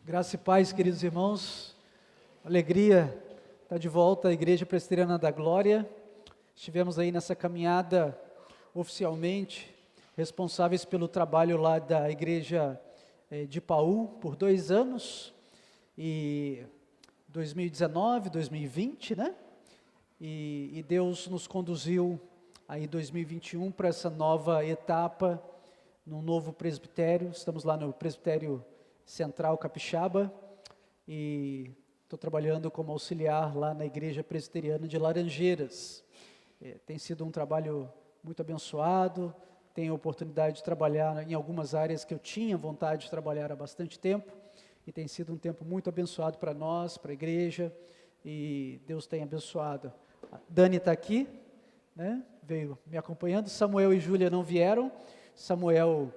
Graça e paz, queridos irmãos, alegria estar de volta à Igreja Presbiteriana da Glória. Estivemos aí nessa caminhada oficialmente responsáveis pelo trabalho lá da Igreja de Paú por 2 anos, e 2019, 2020, né? E Deus nos conduziu aí 2021 para essa nova etapa, num novo presbitério. Estamos lá no Presbitério Central Capixaba e estou trabalhando como auxiliar lá na Igreja Presbiteriana de Laranjeiras. Tem sido um trabalho muito abençoado, tenho a oportunidade de trabalhar em algumas áreas que eu tinha vontade de trabalhar há bastante tempo, e tem sido um tempo muito abençoado para nós, para a igreja, e Deus tem abençoado. A Dani está aqui, né? Veio me acompanhando. Samuel e Júlia não vieram. Samuel,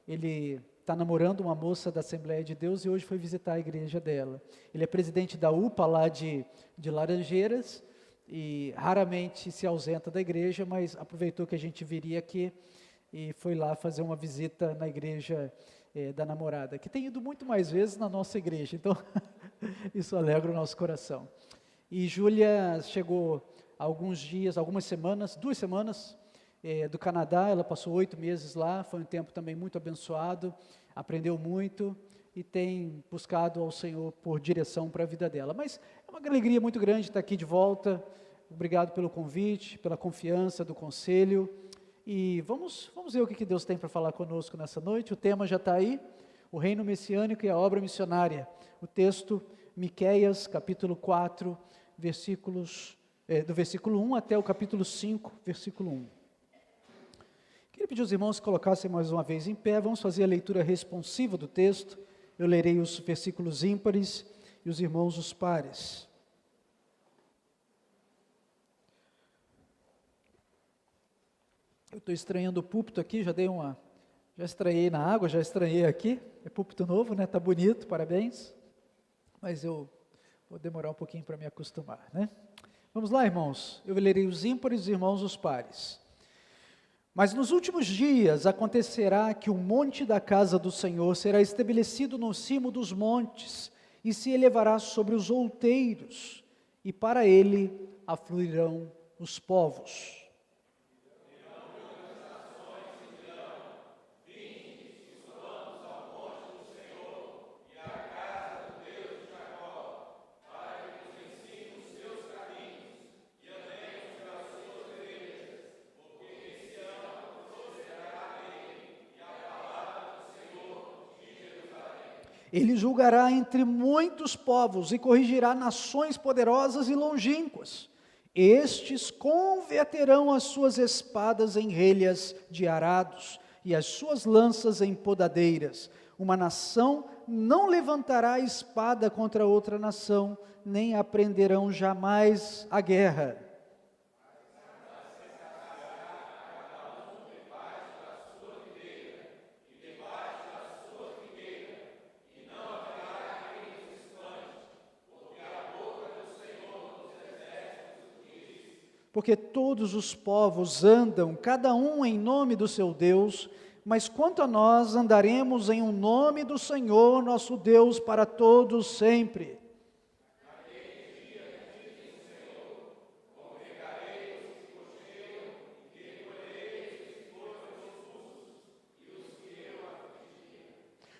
ele está namorando uma moça da Assembleia de Deus e hoje foi visitar a igreja dela. Ele é presidente da UPA lá de Laranjeiras e raramente se ausenta da igreja, mas aproveitou que a gente viria aqui e foi lá fazer uma visita na igreja da namorada, que tem ido muito mais vezes na nossa igreja, então isso alegra o nosso coração. E Júlia chegou há alguns dias, algumas semanas, 2 semanas, do Canadá. Ela passou 8 meses lá, foi um tempo também muito abençoado, aprendeu muito e tem buscado ao Senhor por direção para a vida dela. Mas é uma alegria muito grande estar aqui de volta. Obrigado pelo convite, pela confiança do conselho, e vamos ver o que Deus tem para falar conosco nessa noite. O tema já está aí, o reino messiânico e a obra missionária. O texto, Miqueias, capítulo 4, do versículo 1 até o capítulo 5, versículo 1. Queria pedir aos irmãos que colocassem mais uma vez em pé. Vamos fazer a leitura responsiva do texto. Eu lerei os versículos ímpares e os irmãos os pares. Eu estou estranhando o púlpito aqui, já estranhei na água, já estranhei aqui. É púlpito novo, né? Está bonito, parabéns. Mas eu vou demorar um pouquinho para me acostumar, né? Vamos lá, irmãos. Eu lerei os ímpares, os irmãos os pares. Mas nos últimos dias acontecerá que o monte da casa do Senhor será estabelecido no cimo dos montes e se elevará sobre os outeiros, e para ele afluirão os povos. Ele julgará entre muitos povos e corrigirá nações poderosas e longínquas. Estes converterão as suas espadas em relhas de arados e as suas lanças em podadeiras. Uma nação não levantará espada contra outra nação, nem aprenderão jamais a guerra. Porque todos os povos andam, cada um em nome do seu Deus, mas quanto a nós, andaremos em um nome do Senhor, nosso Deus, para todos sempre.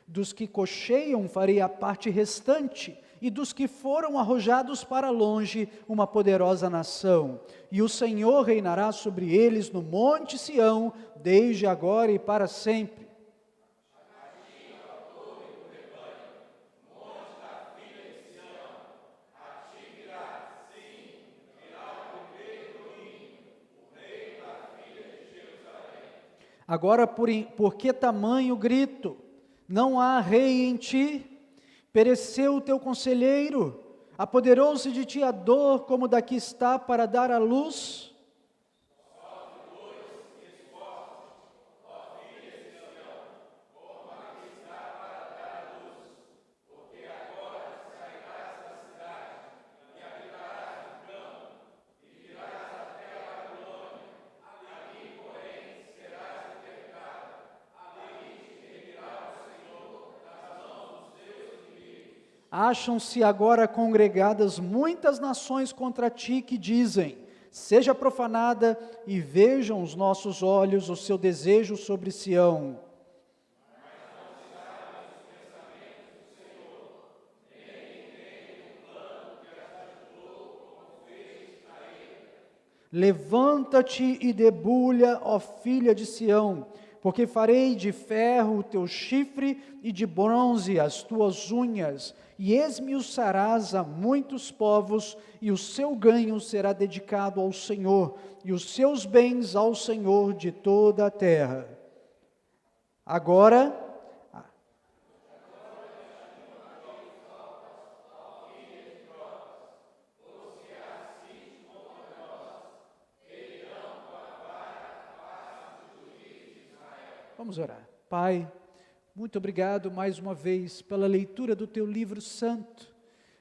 Dos que cocheiam farei a parte restante, e dos que foram arrojados para longe, uma poderosa nação. E o Senhor reinará sobre eles no monte Sião, desde agora e para sempre. Agora, por que tamanho grito? Não há rei em ti? Pereceu o teu conselheiro? Apoderou-se de ti a dor, como da que está para dar à luz? Acham-se agora congregadas muitas nações contra ti que dizem: seja profanada e vejam os nossos olhos o seu desejo sobre Sião. Levanta-te e debulha, ó filha de Sião, porque farei de ferro o teu chifre e de bronze as tuas unhas, e esmiuçarás a muitos povos, e o seu ganho será dedicado ao Senhor, e os seus bens ao Senhor de toda a terra. Agora, vamos orar. Pai, muito obrigado mais uma vez pela leitura do Teu livro santo.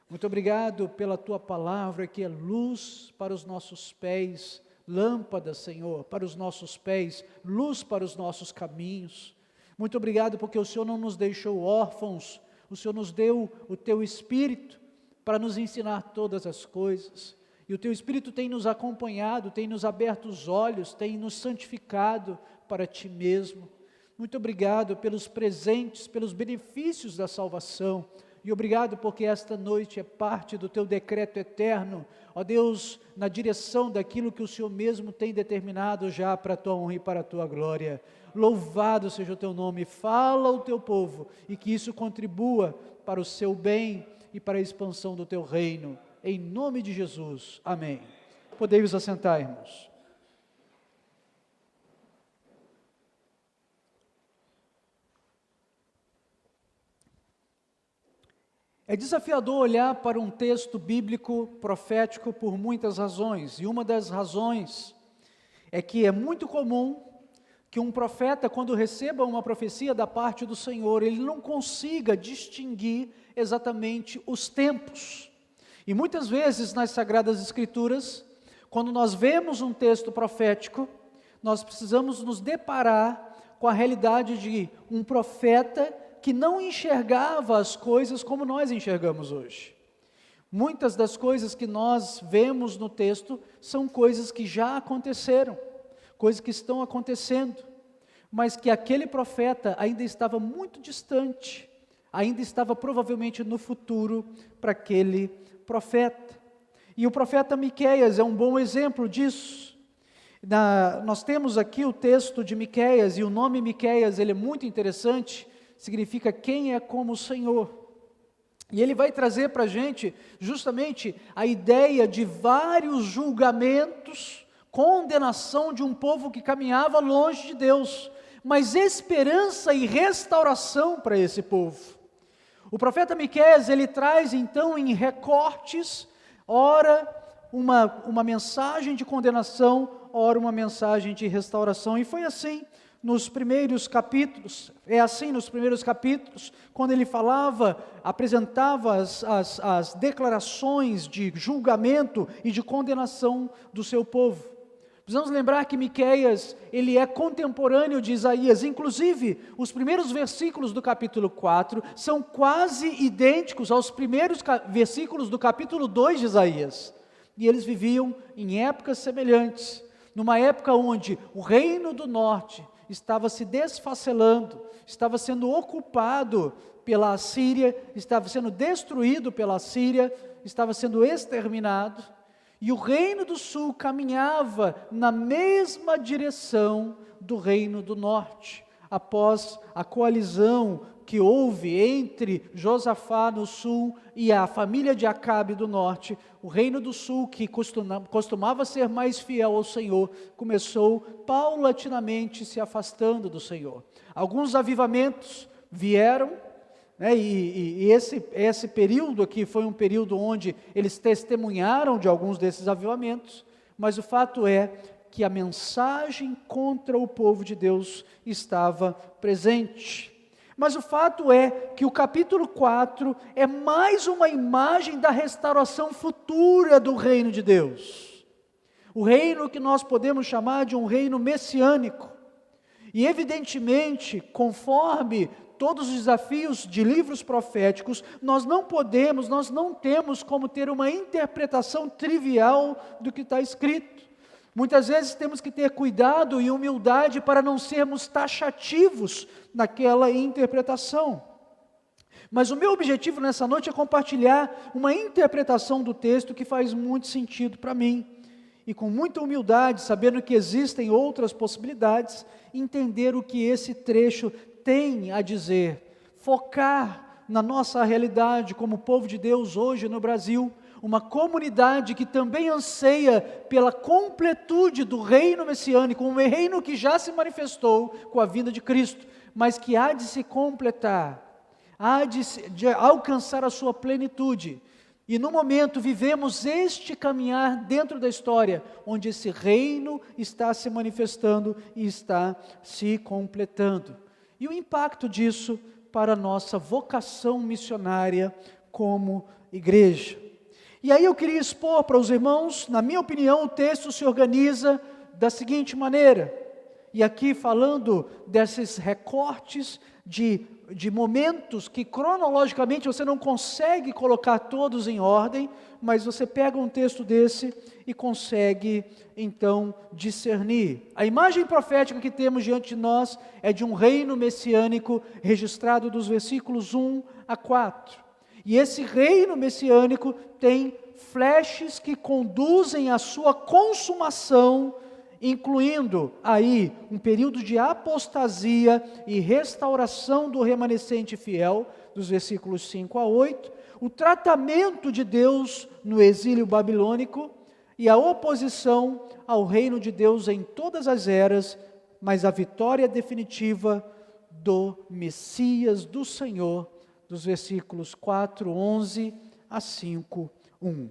Muito obrigado pela Tua palavra que é luz para os nossos pés, lâmpada, Senhor, para os nossos pés, luz para os nossos caminhos. Muito obrigado porque o Senhor não nos deixou órfãos, o Senhor nos deu o Teu Espírito para nos ensinar todas as coisas. E o Teu Espírito tem nos acompanhado, tem nos aberto os olhos, tem nos santificado para Ti mesmo. Muito obrigado pelos presentes, pelos benefícios da salvação, e obrigado porque esta noite é parte do Teu decreto eterno, ó Deus, na direção daquilo que o Senhor mesmo tem determinado já para a Tua honra e para a Tua glória. Louvado seja o Teu nome, fala ao Teu povo, e que isso contribua para o seu bem e para a expansão do Teu reino, em nome de Jesus, amém. Podemos assentar, irmãos. É desafiador olhar para um texto bíblico profético por muitas razões, e uma das razões é que é muito comum que um profeta, quando receba uma profecia da parte do Senhor, ele não consiga distinguir exatamente os tempos. E muitas vezes nas Sagradas Escrituras, quando nós vemos um texto profético, nós precisamos nos deparar com a realidade de um profeta que não enxergava as coisas como nós enxergamos hoje. Muitas das coisas que nós vemos no texto são coisas que já aconteceram, coisas que estão acontecendo, mas que aquele profeta ainda estava muito distante, ainda estava provavelmente no futuro para aquele profeta. E o profeta Miqueias é um bom exemplo disso. Nós temos aqui o texto de Miqueias, e o nome Miqueias ele é muito interessante, significa quem é como o Senhor. E ele vai trazer para a gente justamente a ideia de vários julgamentos, condenação de um povo que caminhava longe de Deus, mas esperança e restauração para esse povo. O profeta Miqueias, ele traz então em recortes, ora uma mensagem de condenação, ora uma mensagem de restauração, e foi assim nos primeiros capítulos, quando ele falava, apresentava as declarações de julgamento e de condenação do seu povo. Precisamos lembrar que Miqueias, ele é contemporâneo de Isaías, inclusive os primeiros versículos do capítulo 4 são quase idênticos aos primeiros versículos do capítulo 2 de Isaías, e eles viviam em épocas semelhantes, numa época onde o reino do norte estava se desfacelando, estava sendo ocupado pela Assíria, estava sendo destruído pela Assíria, estava sendo exterminado, e o reino do sul caminhava na mesma direção do reino do norte, após a coalizão que houve entre Josafá no sul e a família de Acabe do norte. O reino do sul, que costumava ser mais fiel ao Senhor, começou paulatinamente se afastando do Senhor. Alguns avivamentos vieram, né, e esse período aqui foi um período onde eles testemunharam de alguns desses avivamentos, mas o fato é que a mensagem contra o povo de Deus estava presente. Mas o fato é que o capítulo 4 é mais uma imagem da restauração futura do reino de Deus. O reino que nós podemos chamar de um reino messiânico. E evidentemente, conforme todos os desafios de livros proféticos, nós não temos como ter uma interpretação trivial do que está escrito. Muitas vezes temos que ter cuidado e humildade para não sermos taxativos naquela interpretação. Mas o meu objetivo nessa noite é compartilhar uma interpretação do texto que faz muito sentido para mim. E com muita humildade, sabendo que existem outras possibilidades, entender o que esse trecho tem a dizer. Focar na nossa realidade como povo de Deus hoje no Brasil, uma comunidade que também anseia pela completude do reino messiânico, um reino que já se manifestou com a vinda de Cristo, mas que há de se completar, há de alcançar a sua plenitude. E no momento vivemos este caminhar dentro da história, onde esse reino está se manifestando e está se completando. E o impacto disso para a nossa vocação missionária como igreja. E aí eu queria expor para os irmãos, na minha opinião, o texto se organiza da seguinte maneira. E aqui falando desses recortes de momentos que cronologicamente você não consegue colocar todos em ordem, mas você pega um texto desse e consegue então discernir. A imagem profética que temos diante de nós é de um reino messiânico registrado dos versículos 1 a 4. E esse reino messiânico tem flashes que conduzem à sua consumação, incluindo aí um período de apostasia e restauração do remanescente fiel, dos versículos 5 a 8, o tratamento de Deus no exílio babilônico e a oposição ao reino de Deus em todas as eras, mas a vitória definitiva do Messias, do Senhor, dos versículos 4, 11 a 5, 1.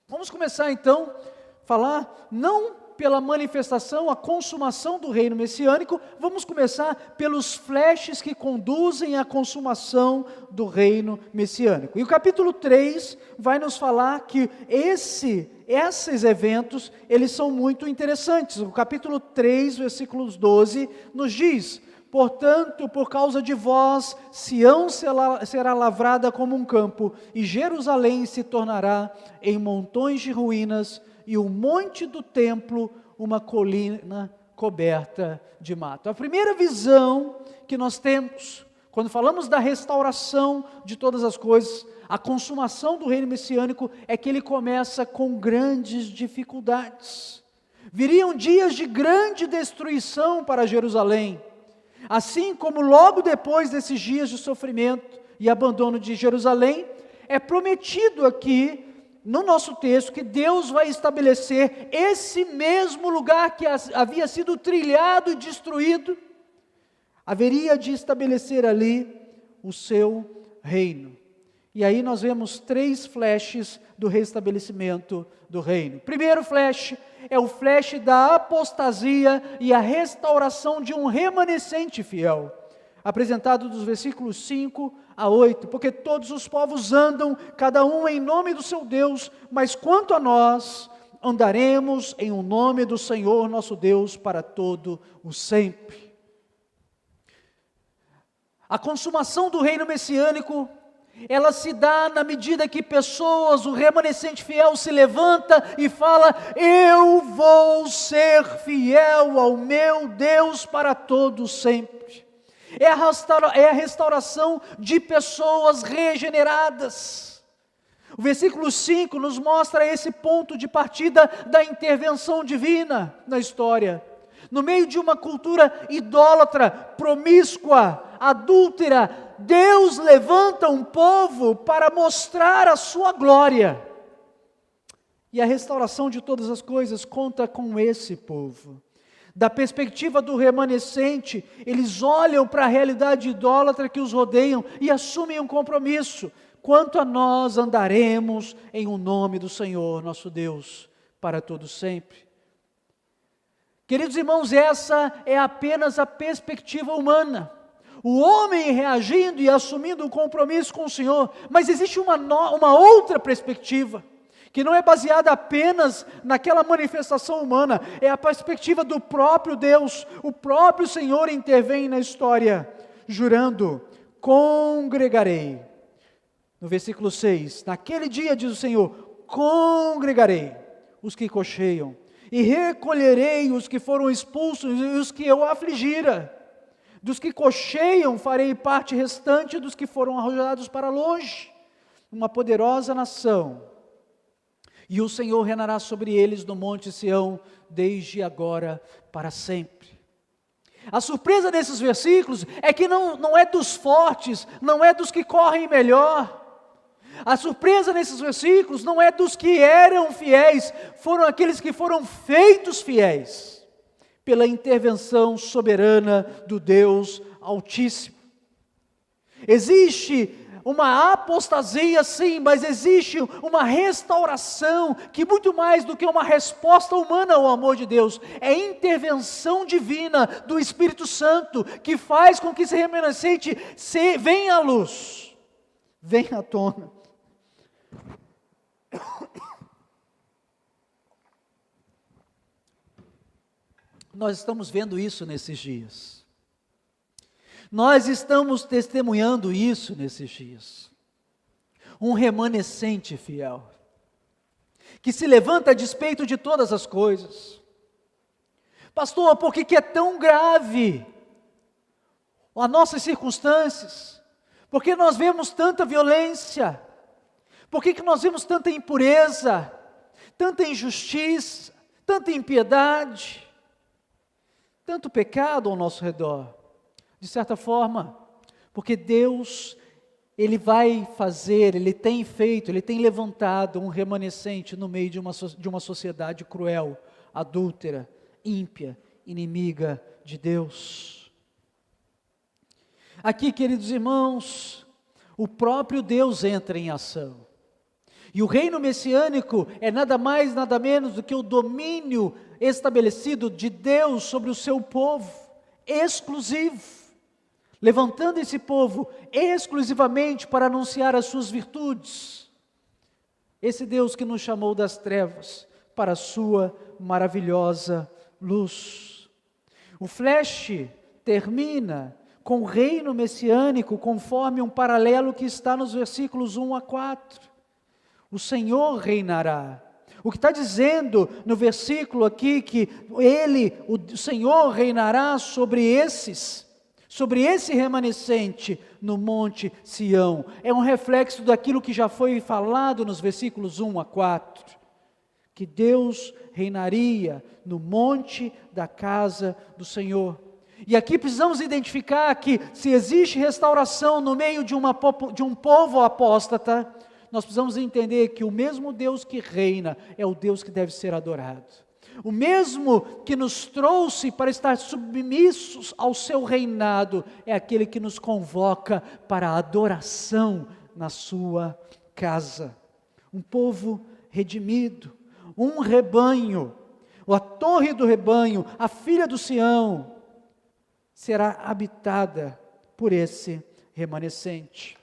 Vamos começar então a falar, não pela manifestação, a consumação do reino messiânico, vamos começar pelos flashes que conduzem à consumação do reino messiânico. E o capítulo 3 vai nos falar que esses eventos, eles são muito interessantes. O capítulo 3, versículos 12, nos diz: portanto, por causa de vós, Sião será lavrada como um campo, e Jerusalém se tornará em montões de ruínas, e o monte do templo uma colina coberta de mato. A primeira visão que nós temos, quando falamos da restauração de todas as coisas, a consumação do reino messiânico, é que ele começa com grandes dificuldades. Viriam dias de grande destruição para Jerusalém, assim como logo depois desses dias de sofrimento e abandono de Jerusalém, é prometido aqui no nosso texto que Deus vai estabelecer esse mesmo lugar que havia sido trilhado e destruído, haveria de estabelecer ali o seu reino. E aí nós vemos 3 flashes do restabelecimento do reino. Primeiro flash é o flash da apostasia e a restauração de um remanescente fiel, apresentado dos versículos 5 a 8, porque todos os povos andam, cada um em nome do seu Deus, mas quanto a nós, andaremos em o nome do Senhor nosso Deus para todo o sempre. A consumação do reino messiânico, ela se dá na medida que pessoas, o remanescente fiel se levanta e fala: eu vou ser fiel ao meu Deus para todo sempre. É a restauração de pessoas regeneradas. O versículo 5 nos mostra esse ponto de partida da intervenção divina na história. No meio de uma cultura idólatra, promíscua, adúltera, Deus levanta um povo para mostrar a sua glória. E a restauração de todas as coisas conta com esse povo. Da perspectiva do remanescente, eles olham para a realidade idólatra que os rodeiam e assumem um compromisso. Quanto a nós, andaremos em o nome do Senhor, nosso Deus, para todo sempre. Queridos irmãos, essa é apenas a perspectiva humana. O homem reagindo e assumindo um compromisso com o Senhor, mas existe uma outra perspectiva, que não é baseada apenas naquela manifestação humana, é a perspectiva do próprio Deus. O próprio Senhor intervém na história. jurando: congregarei. No versículo 6, naquele dia, diz o Senhor, congregarei os que cocheiam, e recolherei os que foram expulsos e os que eu afligira. Dos que cocheiam farei parte restante dos que foram arrojados para longe, uma poderosa nação. E o Senhor reinará sobre eles no monte Sião, desde agora para sempre. A surpresa desses versículos é que não é dos fortes, não é dos que correm melhor. A surpresa nesses versículos não é dos que eram fiéis, foram aqueles que foram feitos fiéis, pela intervenção soberana do Deus Altíssimo. Existe uma apostasia, sim, mas existe uma restauração, que muito mais do que uma resposta humana ao amor de Deus, é intervenção divina do Espírito Santo, que faz com que esse remanescente venha à luz, venha à tona. Nós estamos vendo isso nesses dias. Nós estamos testemunhando isso nesses dias. Um remanescente fiel, que se levanta a despeito de todas as coisas. Pastor, por que é tão grave as nossas circunstâncias? Por que nós vemos tanta violência? Por que nós vemos tanta impureza, tanta injustiça, tanta impiedade, tanto pecado ao nosso redor? De certa forma, porque Deus, Ele vai fazer, Ele tem feito, Ele tem levantado um remanescente no meio de uma sociedade cruel, adúltera, ímpia, inimiga de Deus. Aqui, queridos irmãos, o próprio Deus entra em ação. E o reino messiânico é nada mais, nada menos do que o domínio estabelecido de Deus sobre o seu povo, exclusivo, levantando esse povo exclusivamente para anunciar as suas virtudes. Esse Deus que nos chamou das trevas para a sua maravilhosa luz. O flash termina com o reino messiânico, conforme um paralelo que está nos versículos 1 a 4. O Senhor reinará. O que está dizendo no versículo aqui, que o Senhor reinará sobre esse remanescente no monte Sião. É um reflexo daquilo que já foi falado nos versículos 1 a 4. Que Deus reinaria no monte da casa do Senhor. E aqui precisamos identificar que se existe restauração no meio de um povo apóstata, nós precisamos entender que o mesmo Deus que reina é o Deus que deve ser adorado. O mesmo que nos trouxe para estar submissos ao seu reinado é aquele que nos convoca para a adoração na sua casa. Um povo redimido, um rebanho, a torre do rebanho, a filha do Sião, será habitada por esse remanescente.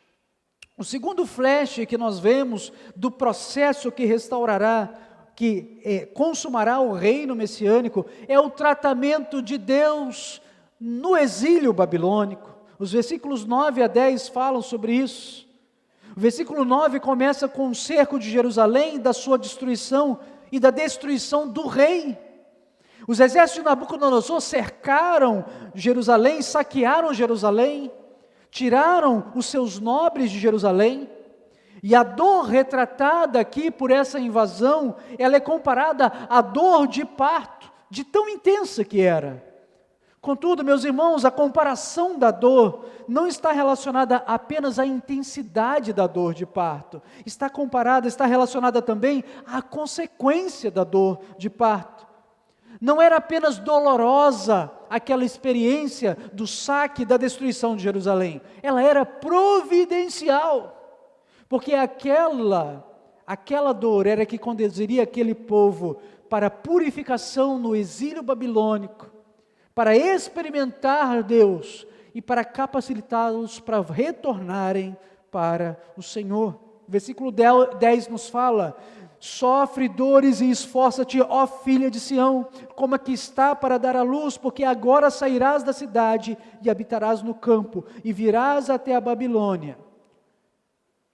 O segundo flash que nós vemos do processo que restaurará, que consumará o reino messiânico, é o tratamento de Deus no exílio babilônico. Os versículos 9 a 10 falam sobre isso. O versículo 9 começa com o cerco de Jerusalém, da sua destruição e da destruição do rei. Os exércitos de Nabucodonosor cercaram Jerusalém, saquearam Jerusalém, tiraram os seus nobres de Jerusalém, e a dor retratada aqui por essa invasão, ela é comparada à dor de parto, de tão intensa que era. Contudo, meus irmãos, a comparação da dor não está relacionada apenas à intensidade da dor de parto, está relacionada também à consequência da dor de parto. Não era apenas dolorosa aquela experiência do saque, da destruição de Jerusalém, ela era providencial, porque aquela dor era que conduziria aquele povo para a purificação no exílio babilônico, para experimentar Deus e para capacitá-los para retornarem para o Senhor. O versículo 10 nos fala Sofre dores e esforça-te, ó filha de Sião, como aqui está para dar à luz, porque agora sairás da cidade e habitarás no campo, e virás até a Babilônia.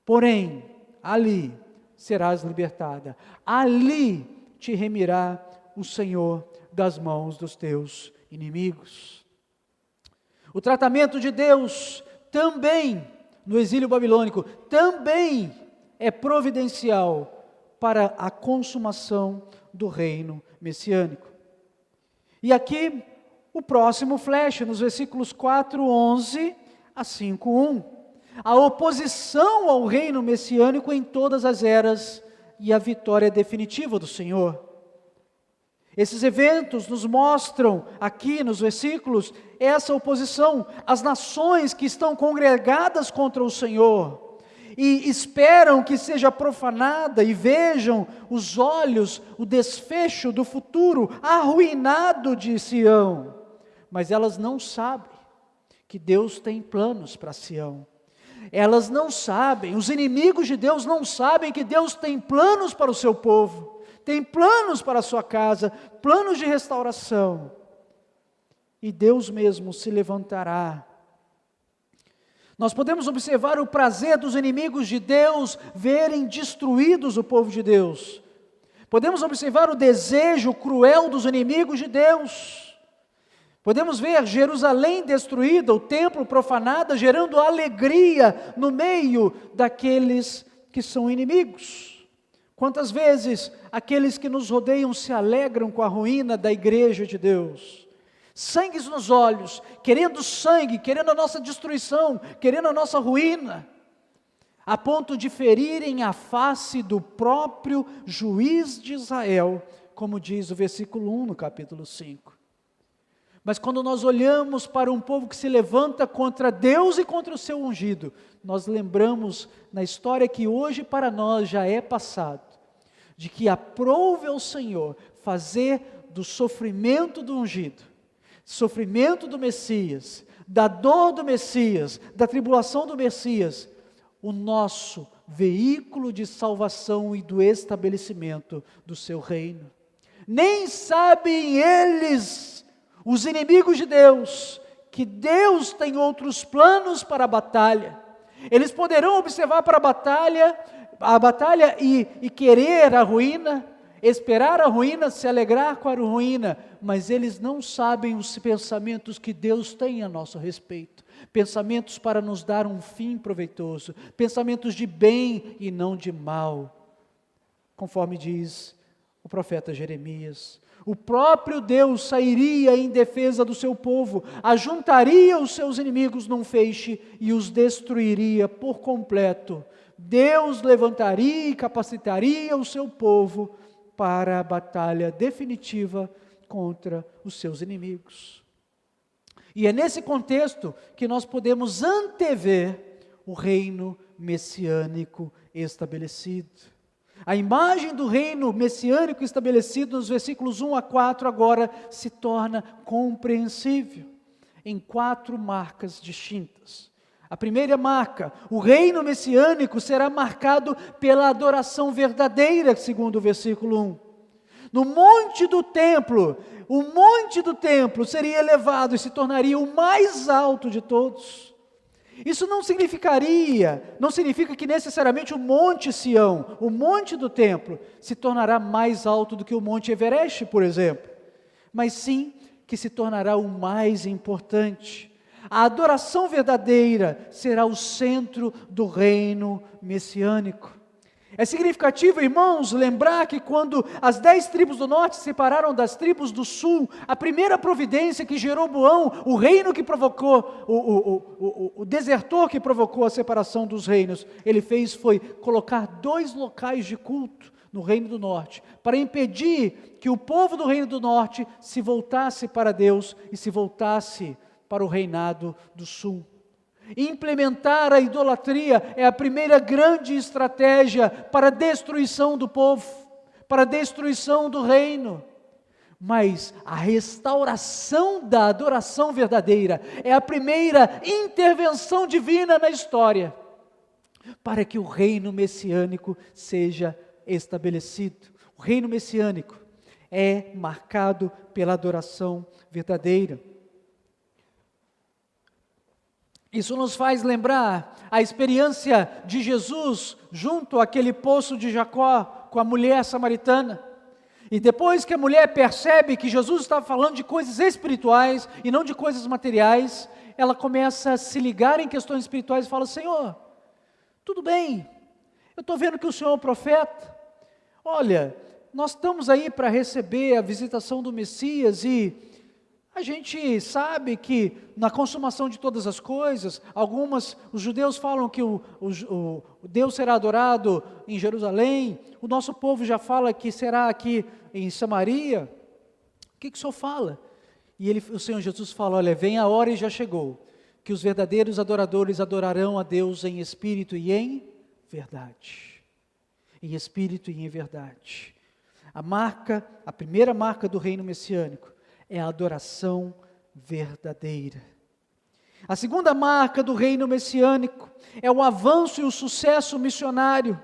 Porém, ali serás libertada, ali te remirá o Senhor das mãos dos teus inimigos. O tratamento de Deus também, no exílio babilônico, também é providencial para a consumação do reino messiânico. E aqui, o próximo flash, nos versículos 4:11 a 5:1. A oposição ao reino messiânico em todas as eras e a vitória definitiva do Senhor. Esses eventos nos mostram aqui nos versículos essa oposição, as nações que estão congregadas contra o Senhor e esperam que seja profanada e vejam os olhos, o desfecho do futuro arruinado de Sião, mas elas não sabem que Deus tem planos para Sião. Elas não sabem, os inimigos de Deus não sabem que Deus tem planos para o seu povo, tem planos para a sua casa, planos de restauração. E Deus mesmo se levantará. Nós podemos observar o prazer dos inimigos de Deus verem destruídos o povo de Deus. Podemos observar o desejo cruel dos inimigos de Deus. Podemos ver Jerusalém destruída, o templo profanado, gerando alegria no meio daqueles que são inimigos. Quantas vezes aqueles que nos rodeiam se alegram com a ruína da igreja de Deus? Sangues nos olhos, querendo sangue, querendo a nossa destruição, querendo a nossa ruína, a ponto de ferirem a face do próprio juiz de Israel, como diz o versículo 1 no capítulo 5. Mas quando nós olhamos para um povo que se levanta contra Deus e contra o seu ungido, nós lembramos na história que hoje para nós já é passado, de que aprove ao Senhor fazer do sofrimento do ungido, sofrimento do Messias, da dor do Messias, da tribulação do Messias, o nosso veículo de salvação e do estabelecimento do seu reino. Nem sabem eles, os inimigos de Deus, que Deus tem outros planos para a batalha. Eles poderão observar para a batalha e querer a ruína, esperar a ruína, se alegrar com a ruína, mas eles não sabem os pensamentos que Deus tem a nosso respeito, pensamentos para nos dar um fim proveitoso, pensamentos de bem e não de mal, conforme diz o profeta Jeremias. O próprio Deus sairia em defesa do seu povo, ajuntaria os seus inimigos num feixe e os destruiria por completo. Deus levantaria e capacitaria o seu povo para a batalha definitiva contra os seus inimigos. E é nesse contexto que nós podemos antever o reino messiânico estabelecido. A imagem do reino messiânico estabelecido nos versículos 1 a 4 agora se torna compreensível em 4 marcas distintas. A primeira marca, o reino messiânico será marcado pela adoração verdadeira, segundo o versículo 1. No monte do templo, o monte do templo seria elevado e se tornaria o mais alto de todos. Isso não significa que necessariamente o monte Sião, o monte do templo, se tornará mais alto do que o monte Everest, por exemplo, mas sim que se tornará o mais importante. A adoração verdadeira será o centro do reino messiânico. É significativo, irmãos, lembrar que quando as 10 tribos do norte se separaram das tribos do sul, a primeira providência que Jeroboão, o reino que provocou, o desertor que provocou a separação dos reinos, ele fez foi colocar 2 locais de culto no reino do norte, para impedir que o povo do reino do norte se voltasse para Deus e se voltasse para o reinado do sul. Implementar a idolatria é a primeira grande estratégia para a destruição do povo, para a destruição do reino. Mas a restauração da adoração verdadeira é a primeira intervenção divina na história, para que o reino messiânico seja estabelecido. O reino messiânico é marcado pela adoração verdadeira. Isso nos faz lembrar a experiência de Jesus junto àquele poço de Jacó com a mulher samaritana. E depois que a mulher percebe que Jesus estava falando de coisas espirituais e não de coisas materiais, ela começa a se ligar em questões espirituais e fala: Senhor, tudo bem, eu estou vendo que o Senhor é um profeta. Olha, nós estamos aí para receber a visitação do Messias e a gente sabe que na consumação de todas as coisas, os judeus falam que o Deus será adorado em Jerusalém, o nosso povo já fala que será aqui em Samaria. O que o Senhor fala? E o Senhor Jesus fala: olha, vem a hora e já chegou, que os verdadeiros adoradores adorarão a Deus em espírito e em verdade. Em espírito e em verdade. A primeira marca do reino messiânico é a adoração verdadeira. A segunda marca do reino messiânico é o avanço e o sucesso missionário.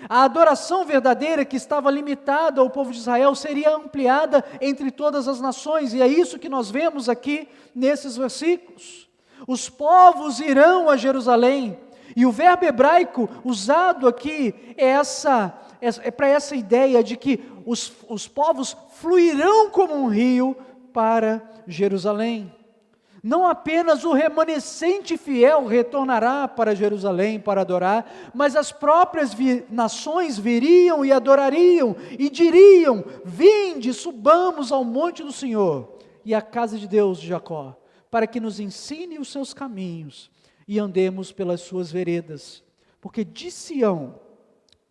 A adoração verdadeira que estava limitada ao povo de Israel seria ampliada entre todas as nações, e é isso que nós vemos aqui nesses versículos. Os povos irão a Jerusalém, e o verbo hebraico usado aqui é para essa ideia de que os povos fluirão como um rio para Jerusalém. Não apenas o remanescente fiel retornará para Jerusalém para adorar, mas as próprias nações viriam e adorariam e diriam: vinde, subamos ao monte do Senhor e à casa de Deus de Jacó, para que nos ensine os seus caminhos e andemos pelas suas veredas, porque de Sião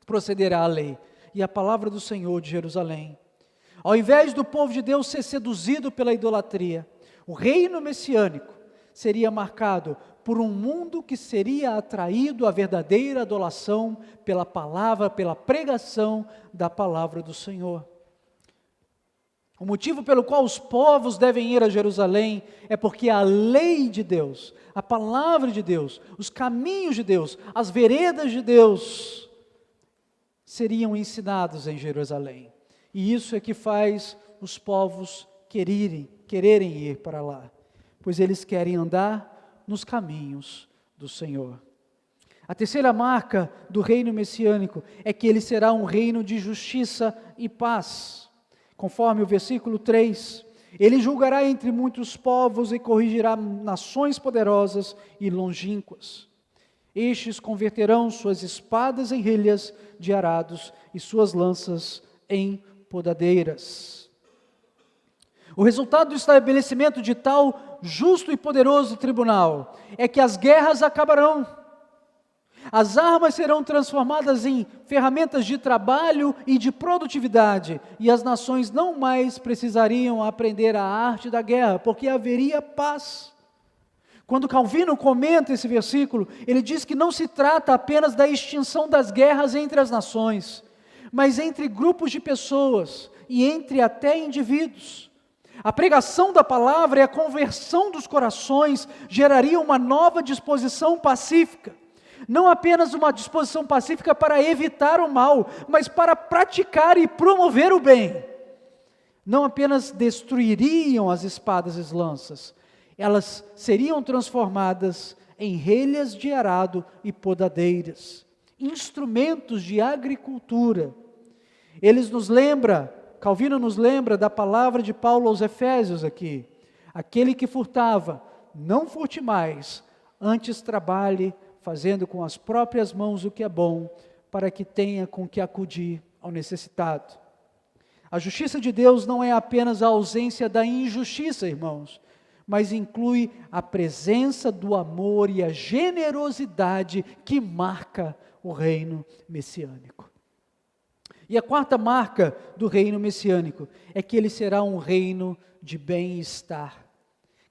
procederá a lei e a palavra do Senhor de Jerusalém. Ao invés do povo de Deus ser seduzido pela idolatria, o reino messiânico seria marcado por um mundo que seria atraído à verdadeira adoração pela palavra, pela pregação da palavra do Senhor. O motivo pelo qual os povos devem ir a Jerusalém é porque a lei de Deus, a palavra de Deus, os caminhos de Deus, as veredas de Deus seriam ensinados em Jerusalém. E isso é que faz os povos quererem ir para lá, pois eles querem andar nos caminhos do Senhor. A terceira marca do reino messiânico é que ele será um reino de justiça e paz. Conforme o versículo 3, ele julgará entre muitos povos e corrigirá nações poderosas e longínquas. Estes converterão suas espadas em rilhas de arados e suas lanças em podadeiras. O resultado do estabelecimento de tal justo e poderoso tribunal é que as guerras acabarão. As armas serão transformadas em ferramentas de trabalho e de produtividade, e as nações não mais precisariam aprender a arte da guerra, porque haveria paz. Quando Calvino comenta esse versículo, ele diz que não se trata apenas da extinção das guerras entre as nações, mas entre grupos de pessoas e entre até indivíduos. A pregação da palavra e a conversão dos corações geraria uma nova disposição pacífica. Não apenas uma disposição pacífica para evitar o mal, mas para praticar e promover o bem. Não apenas destruiriam as espadas e as lanças, elas seriam transformadas em relhas de arado e instrumentos de agricultura. Calvino nos lembra da palavra de Paulo aos Efésios aqui: aquele que furtava, não furte mais, antes trabalhe, fazendo com as próprias mãos o que é bom, para que tenha com que acudir ao necessitado. A justiça de Deus não é apenas a ausência da injustiça, irmãos, mas inclui a presença do amor e a generosidade que marca o reino messiânico. E a quarta marca do reino messiânico é que ele será um reino de bem-estar.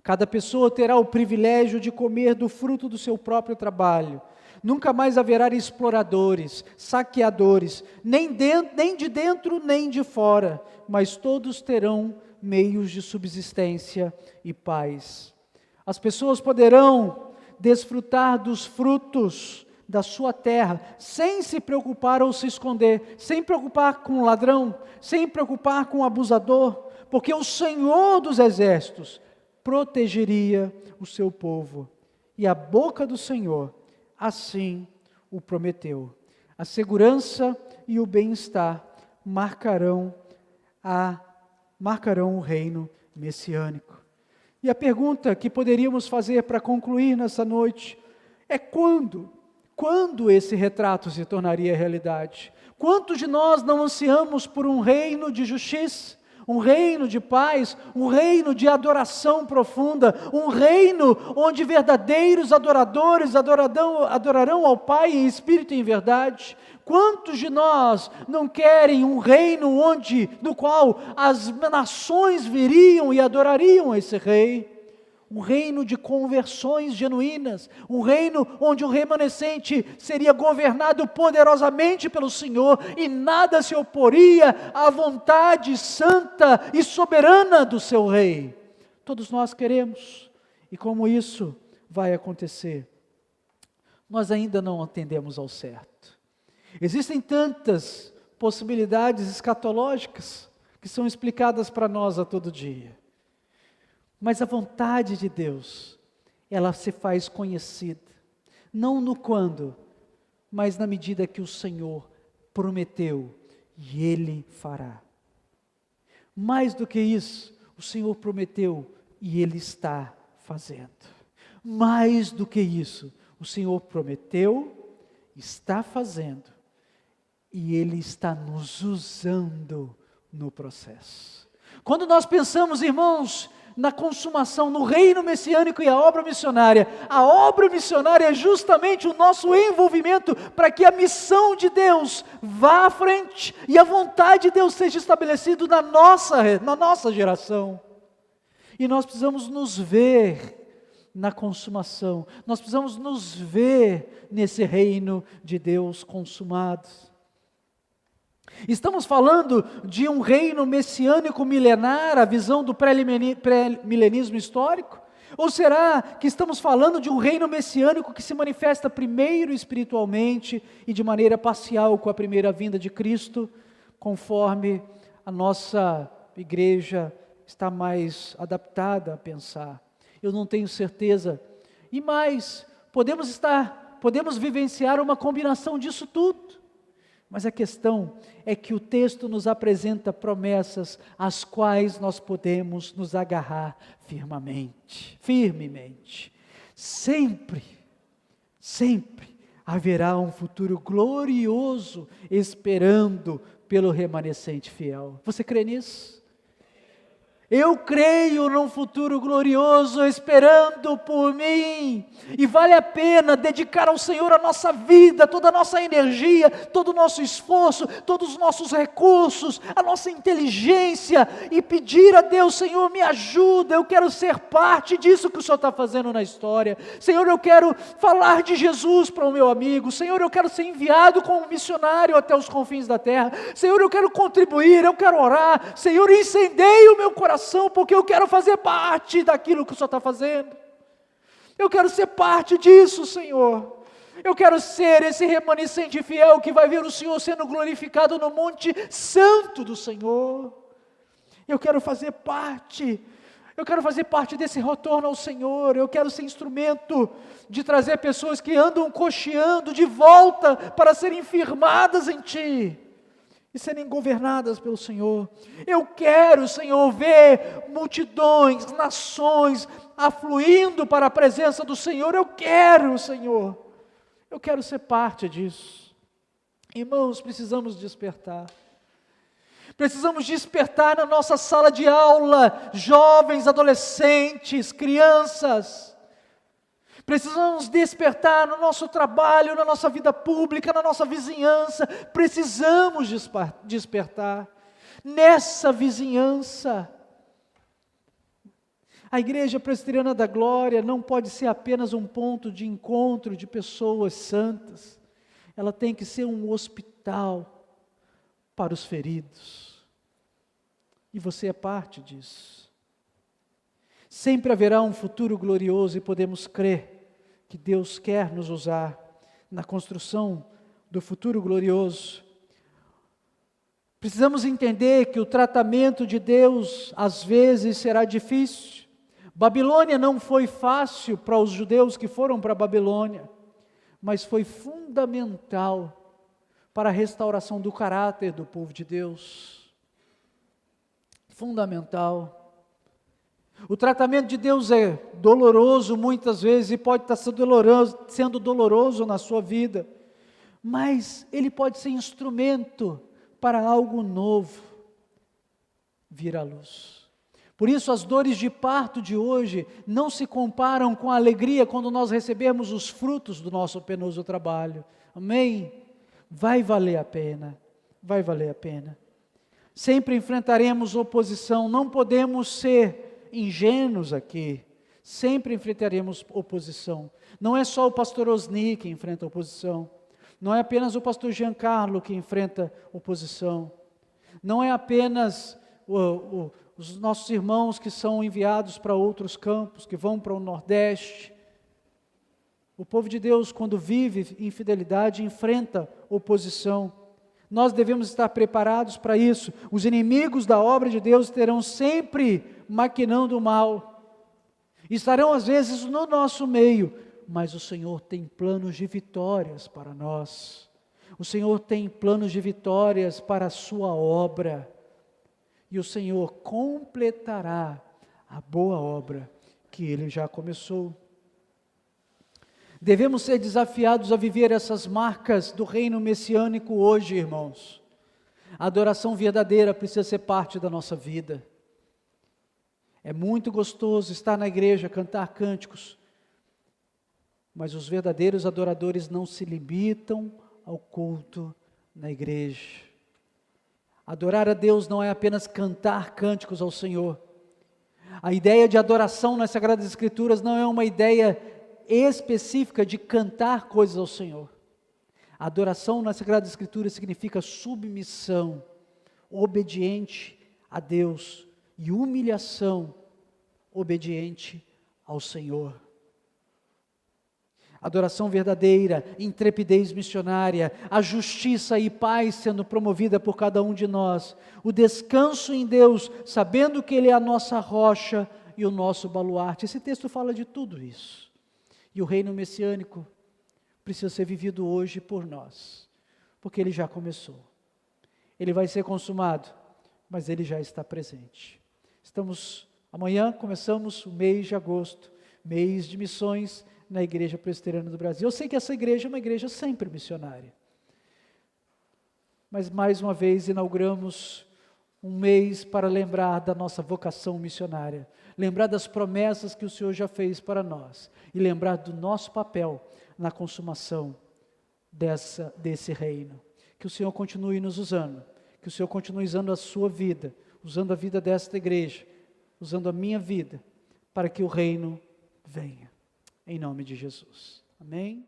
Cada pessoa terá o privilégio de comer do fruto do seu próprio trabalho. Nunca mais haverá exploradores, saqueadores, nem de dentro nem de fora, mas todos terão meios de subsistência e paz. As pessoas poderão desfrutar dos frutos da sua terra, sem se preocupar ou se esconder, sem preocupar com o ladrão, sem preocupar com o abusador, porque o Senhor dos exércitos protegeria o seu povo, e a boca do Senhor assim o prometeu. A segurança e o bem-estar marcarão o reino messiânico. E a pergunta que poderíamos fazer para concluir nessa noite é quando esse retrato se tornaria realidade? Quantos de nós não ansiamos por um reino de justiça, um reino de paz, um reino de adoração profunda, um reino onde verdadeiros adoradores adorarão ao Pai em espírito e em verdade? Quantos de nós não querem um reino no qual as nações viriam e adorariam esse rei? Um reino de conversões genuínas, um reino onde o remanescente seria governado poderosamente pelo Senhor e nada se oporia à vontade santa e soberana do seu rei. Todos nós queremos, e como isso vai acontecer? Nós ainda não entendemos ao certo. Existem tantas possibilidades escatológicas que são explicadas para nós a todo dia. Mas a vontade de Deus, ela se faz conhecida, não no quando, mas na medida que o Senhor prometeu, e Ele fará. Mais do que isso, o Senhor prometeu e Ele está fazendo. Mais do que isso, o Senhor prometeu, está fazendo, e Ele está nos usando no processo. Quando nós pensamos, irmãos, na consumação, no reino messiânico e a obra missionária é justamente o nosso envolvimento para que a missão de Deus vá à frente e a vontade de Deus seja estabelecida na nossa geração. E nós precisamos nos ver na consumação, nós precisamos nos ver nesse reino de Deus consumado. Estamos falando de um reino messiânico milenar, a visão do pré-milenismo histórico? Ou será que estamos falando de um reino messiânico que se manifesta primeiro espiritualmente e de maneira parcial com a primeira vinda de Cristo, conforme a nossa igreja está mais adaptada a pensar? Eu não tenho certeza. E mais, podemos vivenciar uma combinação disso tudo. Mas a questão é que o texto nos apresenta promessas às quais nós podemos nos agarrar firmemente. Sempre haverá um futuro glorioso esperando pelo remanescente fiel. Você crê nisso? Eu creio num futuro glorioso esperando por mim, e vale a pena dedicar ao Senhor a nossa vida, toda a nossa energia, todo o nosso esforço, todos os nossos recursos, a nossa inteligência, e pedir a Deus: Senhor, me ajuda, eu quero ser parte disso que o Senhor está fazendo na história. Senhor, eu quero falar de Jesus para o meu amigo. Senhor, eu quero ser enviado como missionário até os confins da terra. Senhor, eu quero contribuir, eu quero orar. Senhor, incendeie o meu coração, porque eu quero fazer parte daquilo que o Senhor está fazendo. Eu quero ser parte disso, Senhor. Eu quero ser esse remanescente fiel que vai ver o Senhor sendo glorificado no monte santo do Senhor. Eu quero fazer parte desse retorno ao Senhor. Eu quero ser instrumento de trazer pessoas que andam cocheando de volta para serem firmadas em Ti e serem governadas pelo Senhor. Eu quero, Senhor, ver multidões, nações afluindo para a presença do Senhor. Eu quero, Senhor, eu quero ser parte disso. Irmãos, precisamos despertar. Precisamos despertar na nossa sala de aula, jovens, adolescentes, crianças. Precisamos despertar no nosso trabalho, na nossa vida pública, na nossa vizinhança. Precisamos despertar nessa vizinhança. A Igreja Presbiteriana da Glória não pode ser apenas um ponto de encontro de pessoas santas. Ela tem que ser um hospital para os feridos. E você é parte disso. Sempre haverá um futuro glorioso e podemos crer que Deus quer nos usar. na construção do futuro glorioso. Precisamos entender que o tratamento de Deus às vezes será difícil. Babilônia não foi fácil para os judeus que foram para a Babilônia, mas foi fundamental para a restauração do caráter do povo de Deus. Fundamental. O tratamento de Deus é doloroso muitas vezes e pode estar sendo doloroso na sua vida, mas ele pode ser instrumento para algo novo vir à luz. Por isso as dores de parto de hoje não se comparam com a alegria quando nós recebermos os frutos do nosso penoso trabalho. Amém? Vai valer a pena, vai valer a pena. Sempre enfrentaremos oposição, não podemos ser ingênuos aqui, sempre enfrentaremos oposição. Não é só o pastor Osni que enfrenta oposição, não é apenas o pastor Giancarlo que enfrenta oposição, não é apenas os nossos irmãos que são enviados para outros campos, que vão para o Nordeste. O povo de Deus, quando vive infidelidade, enfrenta oposição. Nós devemos estar preparados para isso. Os inimigos da obra de Deus terão sempre maquinando o mal. Estarão às vezes no nosso meio, mas o Senhor tem planos de vitórias para nós. O Senhor tem planos de vitórias para a sua obra. E o Senhor completará a boa obra que Ele já começou. Devemos ser desafiados a viver essas marcas do reino messiânico hoje, irmãos. A adoração verdadeira precisa ser parte da nossa vida. É muito gostoso estar na igreja, cantar cânticos, mas os verdadeiros adoradores não se limitam ao culto na igreja. Adorar a Deus não é apenas cantar cânticos ao Senhor. A ideia de adoração nas Sagradas Escrituras não é uma ideia específica de cantar coisas ao Senhor. A adoração nas Sagradas Escrituras significa submissão, obediente a Deus e humilhação, obediente ao Senhor. Adoração verdadeira, intrepidez missionária, a justiça e paz sendo promovida por cada um de nós, o descanso em Deus, sabendo que Ele é a nossa rocha e o nosso baluarte. Esse texto fala de tudo isso. E o reino messiânico precisa ser vivido hoje por nós, porque ele já começou. Ele vai ser consumado, mas ele já está presente. Amanhã começamos o mês de agosto, mês de missões na Igreja Presbiteriana do Brasil. Eu sei que essa igreja é uma igreja sempre missionária. Mas mais uma vez inauguramos um mês para lembrar da nossa vocação missionária, lembrar das promessas que o Senhor já fez para nós e lembrar do nosso papel na consumação desse reino. Que o Senhor continue nos usando, que o Senhor continue usando a sua vida, usando a vida desta igreja, usando a minha vida, para que o reino venha. Em nome de Jesus. Amém?